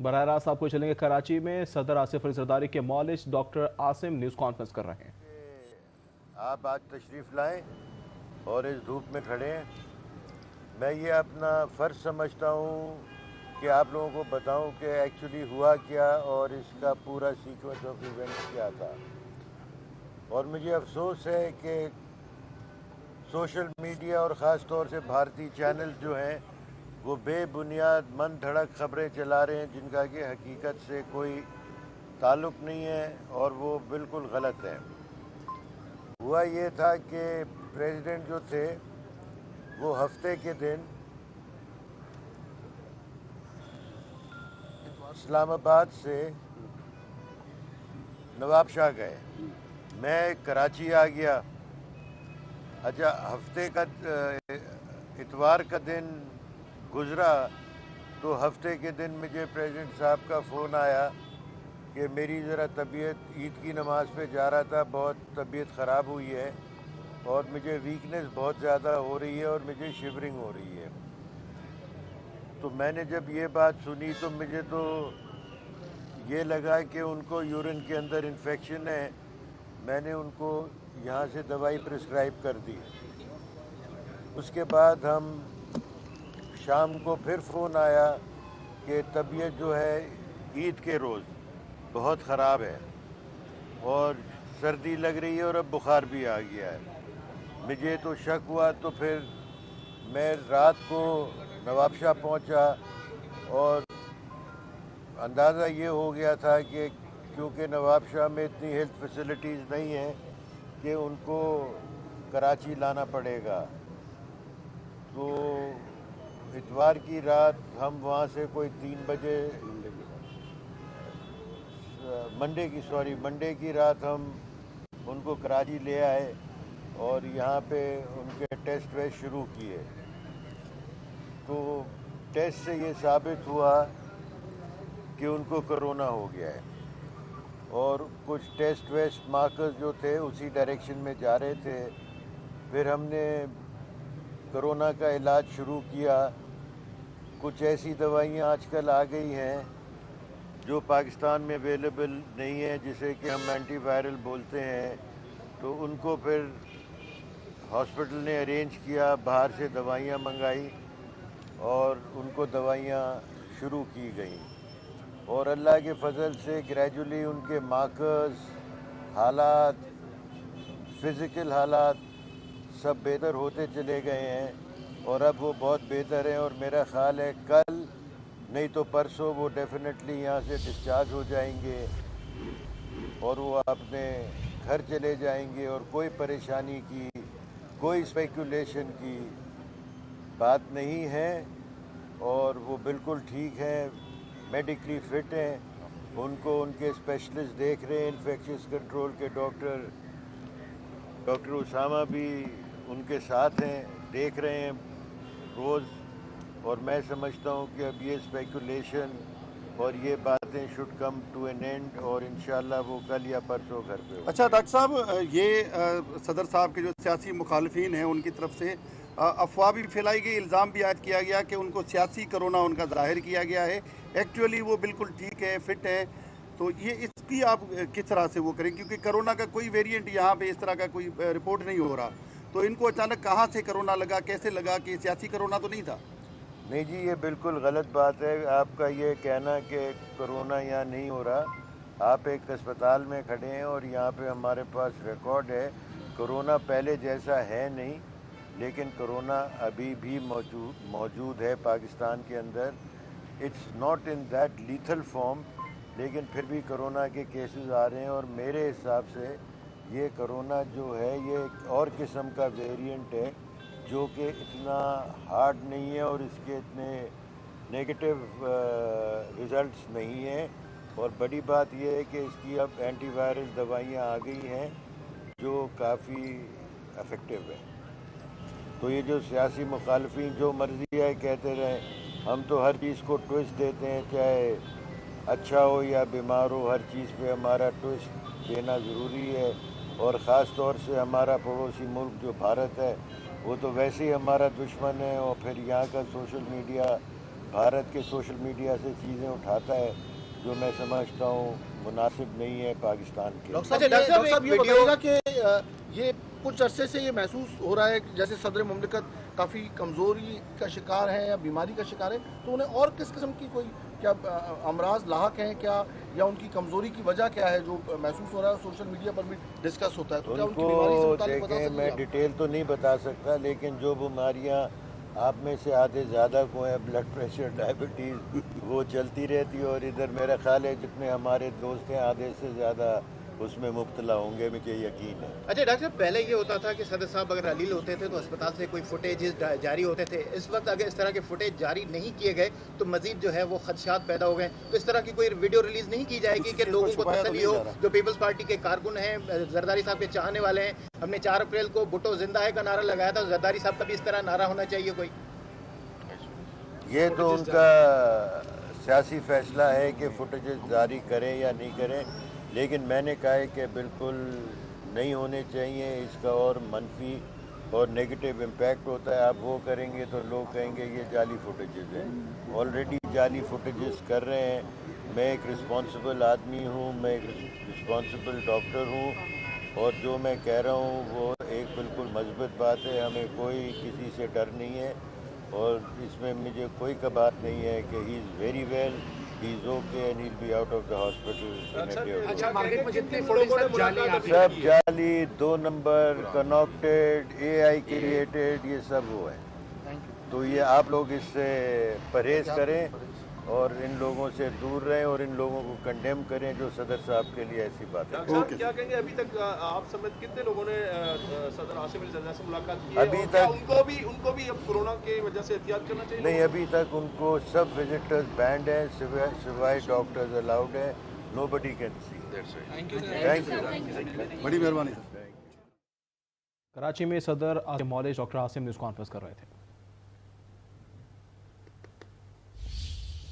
बराह रास्त आपको चलेंगे कराची में। सदर आसिफ अली जरदारी के मौलिज डॉक्टर आसिम न्यूज़ कॉन्फ्रेंस कर रहे हैं। आप आज तशरीफ़ लाएं और इस धूप में खड़े हैं। मैं ये अपना फ़र्ज़ समझता हूँ कि आप लोगों को बताऊँ कि एक्चुअली हुआ क्या और इसका पूरा सीक्वेंस ऑफ इवेंट्स क्या था। और मुझे अफसोस है कि सोशल मीडिया और ख़ास तौर से भारतीय चैनल जो हैं वो बेबुनियाद मन धड़क ख़बरें चला रहे हैं जिनका कि हकीकत से कोई ताल्लुक़ नहीं है और वो बिल्कुल गलत है। हुआ ये था कि प्रेसिडेंट जो थे वो हफ्ते के दिन इस्लामाबाद से नवाबशाह गए, मैं कराची आ गया। अच्छा, हफ्ते का इतवार का दिन गुज़रा तो हफ्ते के दिन मुझे प्रेसिडेंट साहब का फ़ोन आया कि मेरी ज़रा तबीयत, ईद की नमाज़ पे जा रहा था, बहुत तबीयत ख़राब हुई है और मुझे वीकनेस बहुत ज़्यादा हो रही है और मुझे शिवरिंग हो रही है। तो मैंने जब ये बात सुनी तो मुझे तो ये लगा कि उनको यूरिन के अंदर इन्फेक्शन है। मैंने उनको यहाँ से दवाई प्रिस्क्राइब कर दी। उसके बाद हम शाम को फिर फ़ोन आया कि तबीयत जो है ईद के रोज़ बहुत ख़राब है और सर्दी लग रही है और अब बुखार भी आ गया है। मुझे तो शक हुआ तो फिर मैं रात को नवाबशाह पहुंचा और अंदाज़ा ये हो गया था कि क्योंकि नवाबशाह में इतनी हेल्थ फैसिलिटीज़ नहीं हैं कि उनको कराची लाना पड़ेगा। तो इतवार की रात हम वहाँ से कोई 3 बजे मंडे की रात हम उनको कराची ले आए और यहाँ पे उनके टेस्ट वेस्ट शुरू किए। तो टेस्ट से ये साबित हुआ कि उनको कोरोना हो गया है और कुछ टेस्ट वेस्ट मार्कर्स जो थे उसी डायरेक्शन में जा रहे थे। फिर हमने कोरोना का इलाज शुरू किया। कुछ ऐसी दवाइयाँ आजकल आ गई हैं जो पाकिस्तान में अवेलेबल नहीं है, जिसे कि हम एंटीवायरल बोलते हैं। तो उनको फिर हॉस्पिटल ने अरेंज किया, बाहर से दवाइयाँ मंगाई और उनको दवाइयाँ शुरू की गई और अल्लाह के फजल से ग्रेजुअली उनके मार्कर्स, हालात, फ़िज़िकल हालात सब बेहतर होते चले गए हैं और अब वो बहुत बेहतर हैं और मेरा ख़्याल है कल नहीं तो परसों वो डेफिनेटली यहाँ से डिस्चार्ज हो जाएंगे और वो अपने घर चले जाएंगे और कोई परेशानी की, कोई स्पेकुलेशन की बात नहीं है और वो बिल्कुल ठीक हैं, मेडिकली फ़िट हैं। उनको उनके स्पेशलिस्ट देख रहे हैं, इन्फेक्शियस कंट्रोल के डॉक्टर उसामा भी उनके साथ हैं, देख रहे हैं रोज़। और मैं समझता हूँ कि अब ये स्पेकुलेशन और ये बातें should come to an end और इंशाल्लाह वो कल या परसों घर पे हो। अच्छा डॉक्टर साहब, ये सदर साहब के जो सियासी मुखालफिन हैं उनकी तरफ से अफवाह भी फैलाई गई, इल्ज़ाम भी आयद किया गया कि उनको सियासी कोरोना उनका ज़ाहिर किया गया है। एक्चुअली वो बिल्कुल ठीक है, फिट है। तो ये इसकी आप किस तरह से वो करें, क्योंकि कोरोना का कोई वेरिएंट यहाँ पे इस तरह का कोई रिपोर्ट नहीं हो रहा। तो इनको अचानक कहाँ से कोरोना लगा, कैसे लगा, कि सियासी कोरोना तो नहीं था? नहीं जी, ये बिल्कुल गलत बात है आपका ये कहना कि कोरोना यहाँ नहीं हो रहा। आप एक अस्पताल में खड़े हैं और यहाँ पे हमारे पास रिकॉर्ड है। कोरोना पहले जैसा है नहीं, लेकिन कोरोना अभी भी मौजूद है पाकिस्तान के अंदर। It's not in that lethal form, लेकिन फिर भी कोरोना के केसेस आ रहे हैं और मेरे हिसाब से ये कोरोना जो है ये एक और किस्म का वेरिएंट है जो कि इतना हार्ड नहीं है और इसके इतने नेगेटिव रिज़ल्ट्स नहीं हैं। और बड़ी बात यह है कि इसकी अब एंटीवायरल दवाइयाँ आ गई हैं जो काफ़ी इफ़ेक्टिव है। तो ये जो सियासी मुखालफिन जो मर्ज़ी है कहते रहें, हम तो हर चीज़ को ट्विस्ट देते हैं, चाहे अच्छा हो या बीमार हो, हर चीज़ पे हमारा ट्विस्ट देना ज़रूरी है। और ख़ास तौर से हमारा पड़ोसी मुल्क जो भारत है वो तो वैसे ही हमारा दुश्मन है और फिर यहाँ का सोशल मीडिया भारत के सोशल मीडिया से चीज़ें उठाता है जो मैं समझता हूँ मुनासिब नहीं है पाकिस्तान के। डॉक्टर साहब ये बताइएगा कि ये कुछ अरसे से ये महसूस हो रहा है कि जैसे सदर मुमलिकत काफ़ी कमज़ोरी का शिकार है या बीमारी का शिकार है, तो उन्हें और किस किस्म की कोई क्या अमराज लाहक हैं क्या, या उनकी कमज़ोरी की वजह क्या है जो महसूस हो रहा है, सोशल मीडिया पर भी डिस्कस होता है, तो क्या उनकी बीमारी से मुताल्लिक बता सकते हैं? मैं डिटेल तो नहीं बता सकता, लेकिन जो बीमारियाँ आप में से आधे ज़्यादा को हैं, ब्लड प्रेशर, डायबिटीज़, वो चलती रहती है। और इधर मेरा ख्याल है जितने हमारे दोस्त हैं आधे से ज़्यादा उसमें मुब्तला होंगे, मुझे यकीन है। अच्छा डॉक्टर साहब, पहले ये होता था कि सदर साहब अगर अलील होते थे तो अस्पताल से कोई फुटेज जारी होते थे। इस वक्त अगर इस तरह के फुटेज जारी नहीं किए गए तो मजीद जो है वो खदशात पैदा हो गए। तो इस तरह की कोई वीडियो रिलीज नहीं की जाएगी कि लोगों को तसल्ली हो, जो पीपल्स पार्टी के कारकुन हैं, जरदारी साहब के चाहने वाले हैं। हमने 4 अप्रैल को भुट्टो जिंदा है का नारा लगाया था, जरदारी साहब का भी इस तरह नारा होना चाहिए कोई? ये तो उनका सियासी फैसला है कि फुटेजेस जारी करें या नहीं करें, लेकिन मैंने कहा है कि बिल्कुल नहीं होने चाहिए। इसका और मनफी और नेगेटिव इम्पैक्ट होता है। आप वो करेंगे तो लोग कहेंगे ये जाली फुटेजेस हैं। ऑलरेडी जाली फुटेजेस कर रहे हैं। मैं एक रिस्पॉन्सिबल आदमी हूँ, मैं एक रिस्पॉन्सिबल डॉक्टर हूँ, और जो मैं कह रहा हूँ वो एक बिल्कुल मजबूत बात है। हमें कोई किसी से डर नहीं है, और इसमें मुझे कोई कबात नहीं है कि he is very well, he is okay and he will be out of the hospital. अच्छा, मार्केट में जितने फुटेज सब जाली 2 नंबर कनेक्टेड, AI क्रिएटेड, ये सब वो है। तो ये आप लोग इससे परहेज करें और इन लोगों से दूर रहें और इन लोगों को कंडेम करें जो सदर साहब के लिए ऐसी बात है। क्या कहेंगे, अभी तक आप समेत कितने लोगों ने सदर आसिफ अली ज़रदारी से मुलाकात की है? अभी तक उनको भी अब कोरोना की वजह से एहतियात करना चाहिए? नहीं, अभी तक उनको सब विजिटर्स बैंड हैं, सिवाय डॉक्टर्स अलाउड है। Nobody can see. Thank you, बड़ी मेहरबानी सर। कराची में सदर मॉलेज डॉक्टर आसिम न्यूज़ कॉन्फ्रेंस कर रहे थे।